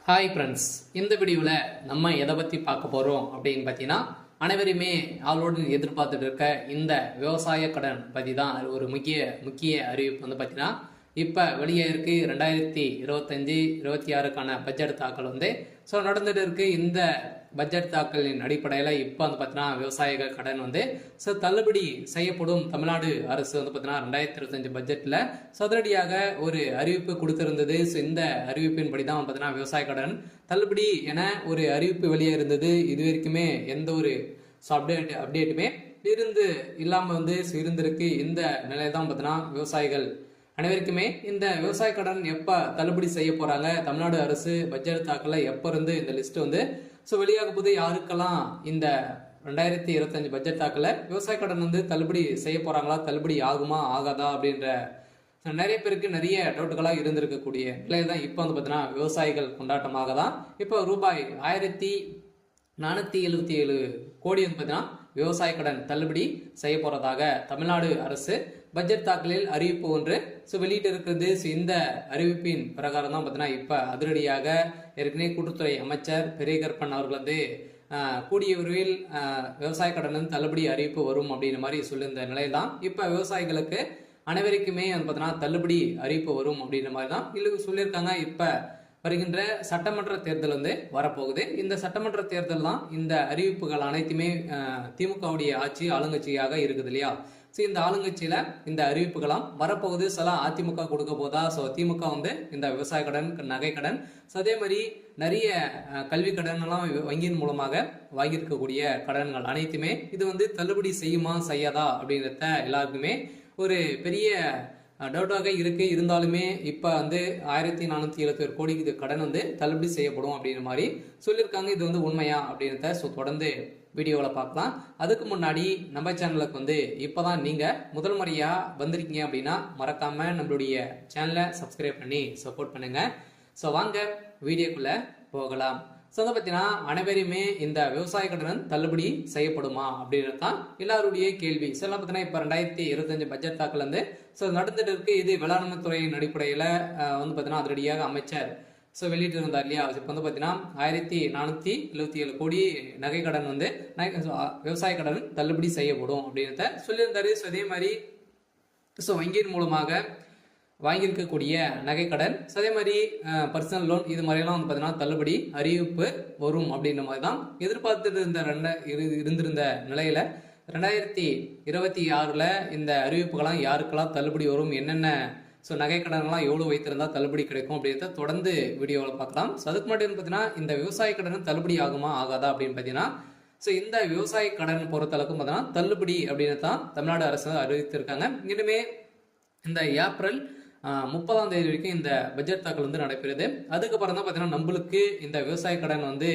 Hi friends, இந்த வீடியோவில் நம்ம எதை பற்றி பார்க்க போகிறோம் அப்படின்னு பார்த்தீங்கன்னா, அனைவருமே ஆளோடு எதிர்பார்த்துட்டு இருக்க இந்த விவசாய கடன் பற்றி தான் ஒரு முக்கிய அறிவிப்பு வந்து பார்த்தீங்கன்னா, இப்போ வெளியே இருக்கு 2025-26க்கான பட்ஜெட் தாக்கல் வந்து நடந்துட்டு இருக்கு. இந்த பட்ஜெட் தாக்கலின் அடிப்படையில் இப்போ வந்து பார்த்தீங்கன்னா விவசாயிகள் கடன் வந்து தள்ளுபடி செய்யப்படும். தமிழ்நாடு அரசு வந்து பார்த்தீங்கன்னா 2025 பட்ஜெட்டில் சதுரடியாக ஒரு அறிவிப்பு கொடுத்திருந்தது. இந்த அறிவிப்பின்படி தான் பார்த்தீங்கன்னா விவசாய கடன் தள்ளுபடி என ஒரு அறிவிப்பு வெளியே இருந்தது. இது வரைக்குமே எந்த ஒரு அப்டேட்டுமே இல்லாமல் வந்து இருந்திருக்கு. இந்த நிலையை தான் பார்த்தீங்கன்னா விவசாயிகள் அனைவருக்குமே இந்த விவசாய கடன் எப்போ தள்ளுபடி செய்ய போறாங்க, தமிழ்நாடு அரசு பட்ஜெட் தாக்கல எப்போ இருந்து இந்த லிஸ்ட் வந்து வெளியாக போது, யாருக்கெல்லாம் இந்த 2025 பட்ஜெட் தாக்கல விவசாய கடன் வந்து தள்ளுபடி செய்ய போறாங்களா, தள்ளுபடி ஆகுமா ஆகாதா அப்படின்ற நிறைய பேருக்கு நிறைய டவுட்டுகளாக இருந்திருக்கக்கூடிய நிலையில தான் இப்போ வந்து பார்த்தீங்கன்னா விவசாயிகள் கொண்டாட்டமாக தான் இப்போ ரூபாய் 1477 கோடி வந்து பார்த்தீங்கன்னா விவசாய கடன் தள்ளுபடி செய்ய போறதாக தமிழ்நாடு அரசு பட்ஜெட் தாக்கலில் அறிவிப்பு ஒன்று வெளியிட்டு இருக்கிறது. இந்த அறிவிப்பின் பிரகாரம் தான் பார்த்தீங்கன்னா இப்ப அதிரடியாக ஏற்கனவே கூட்டுத்துறை அமைச்சர் பெரியகற்பன் அவர்கள் வந்து கூடிய விரைவில் விவசாய கடன் தள்ளுபடி அறிவிப்பு வரும் அப்படின்ற மாதிரி சொல்லியிருந்த நிலையில் தான் இப்ப விவசாயிகளுக்கு அனைவருக்குமே வந்து பார்த்தீங்கன்னா தள்ளுபடி அறிவிப்பு வரும் அப்படின்ற மாதிரி தான் சொல்லியிருக்காங்க. இப்ப வருகின்ற சட்டமன்ற தேர்தல் வந்து வரப்போகுது. இந்த சட்டமன்ற தேர்தல் தான் இந்த அறிவிப்புகள் அனைத்துமே திமுகவுடைய ஆட்சி ஆளுங்கட்சியாக இருக்குது இல்லையா. இந்த ஆளுங்கட்சியில இந்த அறிவிப்புகளாம் வரப்போகுது. சில அதிமுக கொடுக்க போதா, திமுக வந்து இந்த விவசாய கடன், நகை கடன், அதே மாதிரி நிறைய கல்வி கடன் எல்லாம் வங்கியின் மூலமாக வாங்கியிருக்கக்கூடிய கடன்கள் அனைத்துமே இது வந்து தள்ளுபடி செய்யுமா செய்யாதா அப்படின்றத எல்லாருக்குமே ஒரு பெரிய டவுட்டாக இருக்கு. இருந்தாலுமே இப்ப வந்து 1471 கோடிக்கு கடன் வந்து தள்ளுபடி செய்யப்படும் அப்படின்ற மாதிரி சொல்லியிருக்காங்க. இது வந்து உண்மையா அப்படின்றத தொடர்ந்து வீடியோவில் பார்க்கலாம். அதுக்கு முன்னாடி நம்ம சேனலுக்கு வந்து இப்போதான் நீங்க முதல் முறையா வந்திருக்கீங்க அப்படின்னா மறக்காம நம்மளுடைய சேனலை சப்ஸ்கிரைப் பண்ணி சப்போர்ட் பண்ணுங்க. வாங்க வீடியோக்குள்ள போகலாம். அதை பார்த்தீங்கன்னா அனைவருமே இந்த விவசாய கடன் தள்ளுபடி செய்யப்படுமா அப்படின்றது தான் எல்லாருடைய கேள்வி. பார்த்தீங்கன்னா இப்போ 2025 பட்ஜெட் தாக்கல் வந்து நடந்துட்டு இருக்கு. இது வேளாண்மை துறையின் அடிப்படையில் வந்து பார்த்தீங்கன்னா அதிரடியாக அமைச்சர் வெளியிட்டு இருந்தார் இல்லையா. இப்போ வந்து பார்த்தீங்கன்னா 1477 கோடி நகை கடன் வந்து விவசாய கடன் தள்ளுபடி செய்யப்படும் அப்படின்றத சொல்லியிருந்தாரு. அதே மாதிரி வங்கியின் மூலமாக வாங்கியிருக்கக்கூடிய நகை கடன், அதே மாதிரி பர்சனல் லோன், இது மாதிரிலாம் வந்து பார்த்தீங்கன்னா தள்ளுபடி அறிவிப்பு வரும் அப்படின்ற மாதிரி தான் எதிர்பார்த்துட்டு இருந்திருந்த நிலையில 2026 இந்த அறிவிப்புகள்லாம் யாருக்கெல்லாம் தள்ளுபடி வரும், என்னென்ன நகை கடன்லாம் எவ்வளோ வைத்திருந்தா தள்ளுபடி கிடைக்கும் அப்படின்றத தொடர்ந்து வீடியோவில் பார்க்கலாம். அதுக்கு முன்னாடி பார்த்தீங்கன்னா இந்த விவசாய கடன் தள்ளுபடி ஆகுமா ஆகாதா அப்படின்னு பார்த்தீங்கன்னா இந்த விவசாய கடன் பொறுத்தளவுக்கும் பார்த்தீங்கன்னா தள்ளுபடி அப்படின்னு தான் தமிழ்நாடு அரசு அறிவித்திருக்காங்க. இனிமே இந்த ஏப்ரல் 30ஆம் தேதி வரைக்கும் இந்த பட்ஜெட் தாக்கல் வந்து நடைபெறுது. அதுக்கப்புறம் தான் பார்த்தீங்கன்னா நம்மளுக்கு இந்த விவசாய கடன் வந்து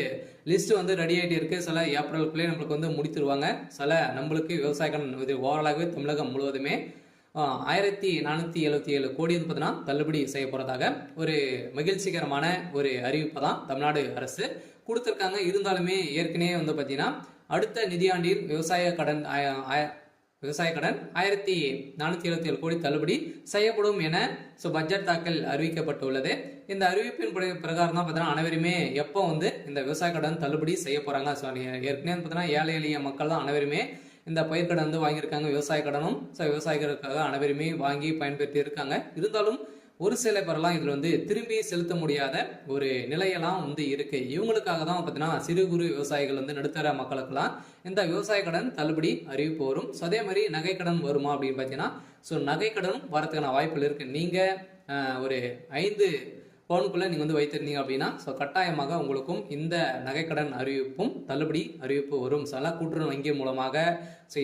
லிஸ்ட் வந்து ரெடி ஆகிட்டு இருக்கு. சில ஏப்ரலுக்குள்ளே நம்மளுக்கு வந்து முடித்துருவாங்க. சில நம்மளுக்கு விவசாய கடன் இது ஓவராலாகவே தமிழகம் முழுவதுமே 1477 கோடி வந்து பார்த்தீங்கன்னா தள்ளுபடி செய்ய போறதாக ஒரு மகிழ்ச்சிகரமான ஒரு அறிவிப்பை தான் தமிழ்நாடு அரசு கொடுத்திருக்காங்க. இருந்தாலுமே ஏற்கனவே வந்து பார்த்தீங்கன்னா அடுத்த நிதியாண்டில் விவசாய கடன் 1477 கோடி தள்ளுபடி செய்யப்படும் என பட்ஜெட் தாக்கல் அறிவிக்கப்பட்டுள்ளது. இந்த அறிவிப்பின் பிரகாரம் தான் பார்த்தீங்கன்னா அனைவருமே எப்போ வந்து இந்த விவசாய கடன் தள்ளுபடி செய்ய போறாங்க. ஏற்கனவே பார்த்தீங்கன்னா ஏழை எளிய மக்கள் தான் அனைவருமே இந்த பயிர்க்கடன் வந்து வாங்கியிருக்காங்க. விவசாய கடனும் விவசாயிகளுக்காக அனைவருமே வாங்கி பயன்பெற்று இருக்காங்க. இருந்தாலும் ஒரு சில பேரெல்லாம் இதுல வந்து திரும்பி செலுத்த முடியாத ஒரு நிலையெல்லாம் வந்து இருக்கு. இவங்களுக்காக தான் பார்த்தீங்கன்னா சிறு குறு விவசாயிகள் வந்து நடுத்தர மக்களுக்கெல்லாம் இந்த விவசாய கடன் தள்ளுபடி அறிவிப்பு வரும். அதே மாதிரி நகை கடன் வருமா அப்படின்னு பார்த்தீங்கன்னா நகை கடனும் வரதுக்கான வாய்ப்புகள் இருக்கு. நீங்க ஒரு 5 பவுனுக்குள்ள நீங்க வந்து வைத்திருந்தீங்க அப்படின்னா கட்டாயமாக உங்களுக்கும் இந்த நகைக்கடன் அறிவிப்பும் தள்ளுபடி அறிவிப்பு வரும். சில கூட்டுறவு வங்கி மூலமாக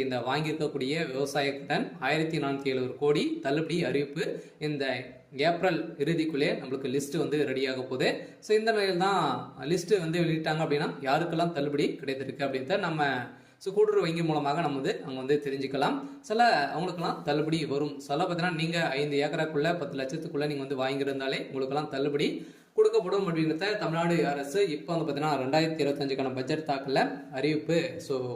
இந்த வாங்கியிருக்கக்கூடிய விவசாய கடன் 1477 கோடி தள்ளுபடி அறிவிப்பு இந்த ஏப்ரல் இறுதிக்குள்ளே நம்மளுக்கு லிஸ்ட் வந்து ரெடியாக போகுது. இந்த நிலையில் தான் லிஸ்ட் வந்து வெளியிட்டாங்க அப்படின்னா யாருக்கெல்லாம் தள்ளுபடி கிடைத்திருக்கு அப்படின்றத நம்ம கூட்டுறவு வங்கி மூலமாக நம்ம வந்து அங்கே வந்து தெரிஞ்சுக்கலாம். சில அவங்களுக்கெல்லாம் தள்ளுபடி வரும். சில பார்த்தீங்கன்னா நீங்கள் 5 ஏக்கராக்குள்ள 10 லட்சத்துக்குள்ள நீங்கள் வந்து வாங்கியிருந்தாலே உங்களுக்கெல்லாம் தள்ளுபடி கொடுக்கப்படும் அப்படின்றத தமிழ்நாடு அரசு இப்போ வந்து பார்த்தீங்கன்னா 2025க்கான பட்ஜெட் தாக்கல அறிவிப்பு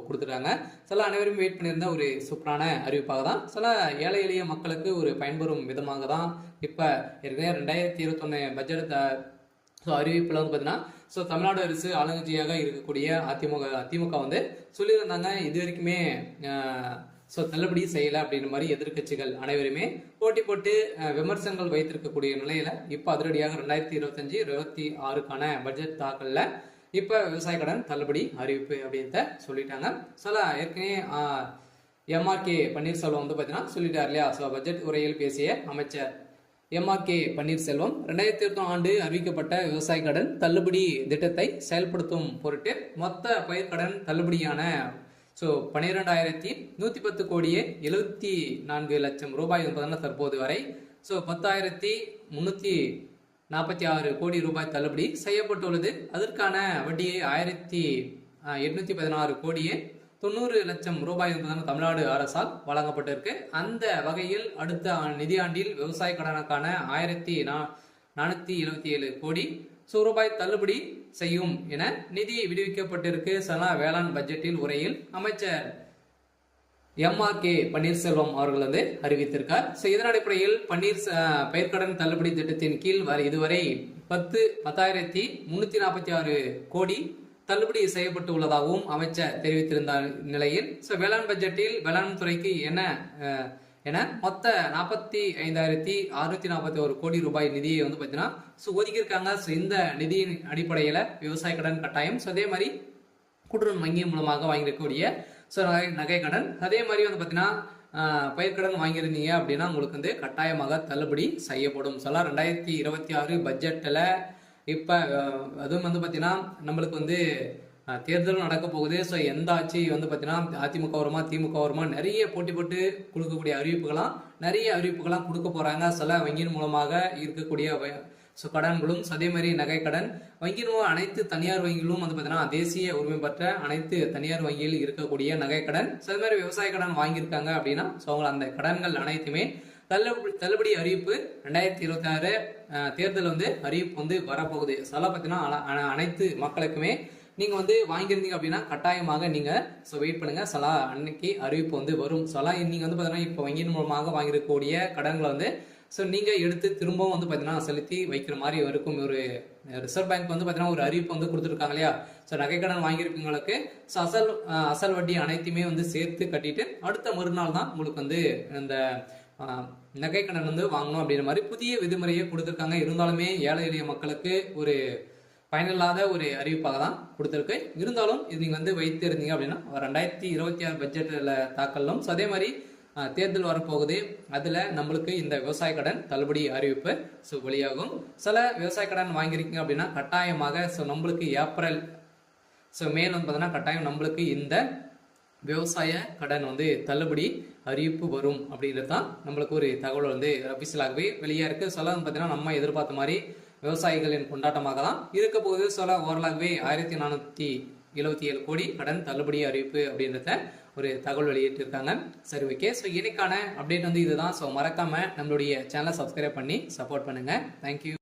கொடுத்துட்டாங்க. சில அனைவரும் வெயிட் பண்ணியிருந்த ஒரு சூப்பரான அறிவிப்பாக தான், சில ஏழை எளிய மக்களுக்கு ஒரு பயன்பெறும் விதமாக தான் இப்போ ஏற்கனவே 2021 பட்ஜெட் ஸோ அறிவிப்பில் வந்து பார்த்தீங்கன்னா ஸோ தமிழ்நாடு அரசு ஆளுங்கட்சியாக இருக்கக்கூடிய திமுக வந்து சொல்லியிருந்தாங்க இது வரைக்குமே ஸோ தள்ளுபடி செய்யலை அப்படின்ற மாதிரி எதிர்கட்சிகள் அனைவருமே போட்டி போட்டு விமர்சனங்கள் வைத்திருக்கக்கூடிய நிலையில இப்போ அதிரடியாக 2025-26க்கான பட்ஜெட் தாக்கல்ல இப்போ விவசாய கடன் தள்ளுபடி அறிவிப்பு அப்படின்றத சொல்லிட்டாங்க. ஏற்கனவே எம்ஆர்கே பன்னீர்செல்வம் வந்து பார்த்தீங்கன்னா சொல்லிட்டார் இல்லையா. ஸோ பட்ஜெட் உரையில் பேசிய அமைச்சர் எம்ஆர்கே பன்னீர்செல்வம் 2020 ஆண்டு அறிவிக்கப்பட்ட விவசாய கடன் தள்ளுபடி திட்டத்தை செயல்படுத்தும் பொருட்டு மொத்த பயிர்க்கடன் தள்ளுபடியான ஸோ 12,110 கோடியே 74 லட்சம் ரூபாய் என்பதன தற்போது வரை ஸோ 10,346 கோடி ரூபாய் தள்ளுபடி செய்யப்பட்டுள்ளது. அதற்கான வட்டியை 1,816 கோடியே 90 லட்சம் ரூபாய் என்பதான தமிழ்நாடு அரசால் வழங்கப்பட்டிருக்கு. அந்த வகையில் அடுத்த நிதியாண்டில் விவசாய கடனுக்கான 1,477 கோடி ரூபாய் தள்ளுபடி செய்யும் என நிதி விடுவிக்கப்பட்டிருக்கு. வேளாண் பட்ஜெட்டில் உரையில் அமைச்சர் எம்ஆர்கே பன்னீர்செல்வம் அவர்கள் வந்து அறிவித்திருக்கார். இதன் அடிப்படையில் பயிர்க்கடன் தள்ளுபடி திட்டத்தின் கீழ் இதுவரை 10,346 கோடி தள்ளுபடி செய்யப்பட்டு உள்ளதாகவும் அமைச்சர் தெரிவித்திருந்த நிலையில் வேளாண் பட்ஜெட்டில் வேளாண் துறைக்கு என மொத்த 45,641 கோடி ரூபாய் நிதியை வந்து பார்த்தீங்கன்னா ஒதுக்கியிருக்காங்க. இந்த நிதியின் அடிப்படையில் விவசாய கடன் கட்டாயம் அதே மாதிரி கூட்டுறவு வங்கி மூலமாக வாங்கியிருக்கக்கூடிய நகை கடன் அதே மாதிரி வந்து பார்த்தீங்கன்னா பயிர்க்கடன் வாங்கியிருந்தீங்க அப்படின்னா உங்களுக்கு வந்து கட்டாயமாக தள்ளுபடி செய்யப்படும். 2026 பட்ஜெட்டில் இப்போ அதுவும் வந்து பார்த்தீங்கன்னா நம்மளுக்கு வந்து தேர்தலும் நடக்க போகுது. ஸோ எந்த ஆட்சி வந்து பார்த்தீங்கன்னா அதிமுக வருமா திமுக வருமா நிறைய போட்டி போட்டு கொடுக்கக்கூடிய நிறைய அறிவிப்புகளாம் கொடுக்க போகிறாங்க. வங்கியின் மூலமாக இருக்கக்கூடிய கடன்களும் அதே மாதிரி நகை கடன் வங்கியின் அனைத்து தனியார் வங்கிகளும் வந்து பார்த்தீங்கன்னா தேசிய உரிமை பெற்ற அனைத்து தனியார் வங்கியில் இருக்கக்கூடிய நகை கடன் அதே மாதிரி விவசாய கடன் வாங்கியிருக்காங்க அப்படின்னா அந்த கடன்கள் அனைத்துமே தள்ளுபடி அறிவிப்பு 2026 தேர்தல் வந்து அறிவிப்பு வந்து வரப்போகுது. பார்த்தீங்கன்னா அனைத்து மக்களுக்குமே நீங்க வந்து வாங்கியிருந்தீங்க அப்படின்னா கட்டாயமாக நீங்க வெயிட் பண்ணுங்க. அன்னைக்கு அறிவிப்பு வந்து வரும். நீங்க வந்து பாத்தீங்கன்னா இப்போ வங்கியின் மூலமாக வாங்கியிருக்கக்கூடிய கடன்களை வந்து நீங்க எடுத்து திரும்பவும் வந்து பாத்தீங்கன்னா செலுத்தி வைக்கிற மாதிரி இருக்கும். ஒரு ரிசர்வ் பேங்க் வந்து பாத்தீங்கன்னா ஒரு அறிவிப்பு வந்து கொடுத்துருக்காங்க இல்லையா. நகை கடன் வாங்கியிருக்கவங்களுக்கு அசல் வட்டி அனைத்துமே வந்து சேர்த்து கட்டிட்டு அடுத்த மறுநாள் தான் உங்களுக்கு வந்து இந்த நகை கடன் வந்து வாங்கணும் அப்படின்ற மாதிரி புதிய விதிமுறையை கொடுத்துருக்காங்க. இருந்தாலுமே ஏழை எளிய மக்களுக்கு ஒரு பயனில்லாத ஒரு அறிவிப்பாக தான் கொடுத்துருக்கு. இருந்தாலும் இது நீங்கள் வந்து வைத்து இருந்தீங்க அப்படின்னா 2026 பட்ஜெட்டில் தாக்கலும் அதே மாதிரி தேர்தல் வரப்போகுது. அதில் நம்மளுக்கு இந்த விவசாய கடன் தள்ளுபடி அறிவிப்பு வெளியாகும். விவசாய கடன் வாங்கியிருக்கீங்க அப்படின்னா கட்டாயமாக நம்மளுக்கு ஏப்ரல் மேல் வந்து பார்த்தீங்கன்னா கட்டாயம் நம்மளுக்கு இந்த விவசாய கடன் வந்து தள்ளுபடி அறிவிப்பு வரும் அப்படின்றது தான் நம்மளுக்கு ஒரு தகவல் வந்து அபிஷியலாகவே வெளியே இருக்கு. பார்த்தீங்கன்னா நம்ம எதிர்பார்த்த மாதிரி விவசாயிகளின் கொண்டாட்டமாக தான் இருக்க போகுது. ஓரளவுவே 1,477 கோடி கடன் தள்ளுபடி அறிவிப்பு அப்படின்றத ஒரு தகவல் வெளியிட்டிருக்காங்க. சரி, ஓகே. இன்னைக்கான அப்டேட் வந்து இதுதான். மறக்காம நம்மளுடைய சேனலை சப்ஸ்கிரைப் பண்ணி சப்போர்ட் பண்ணுங்க. தேங்க்யூ.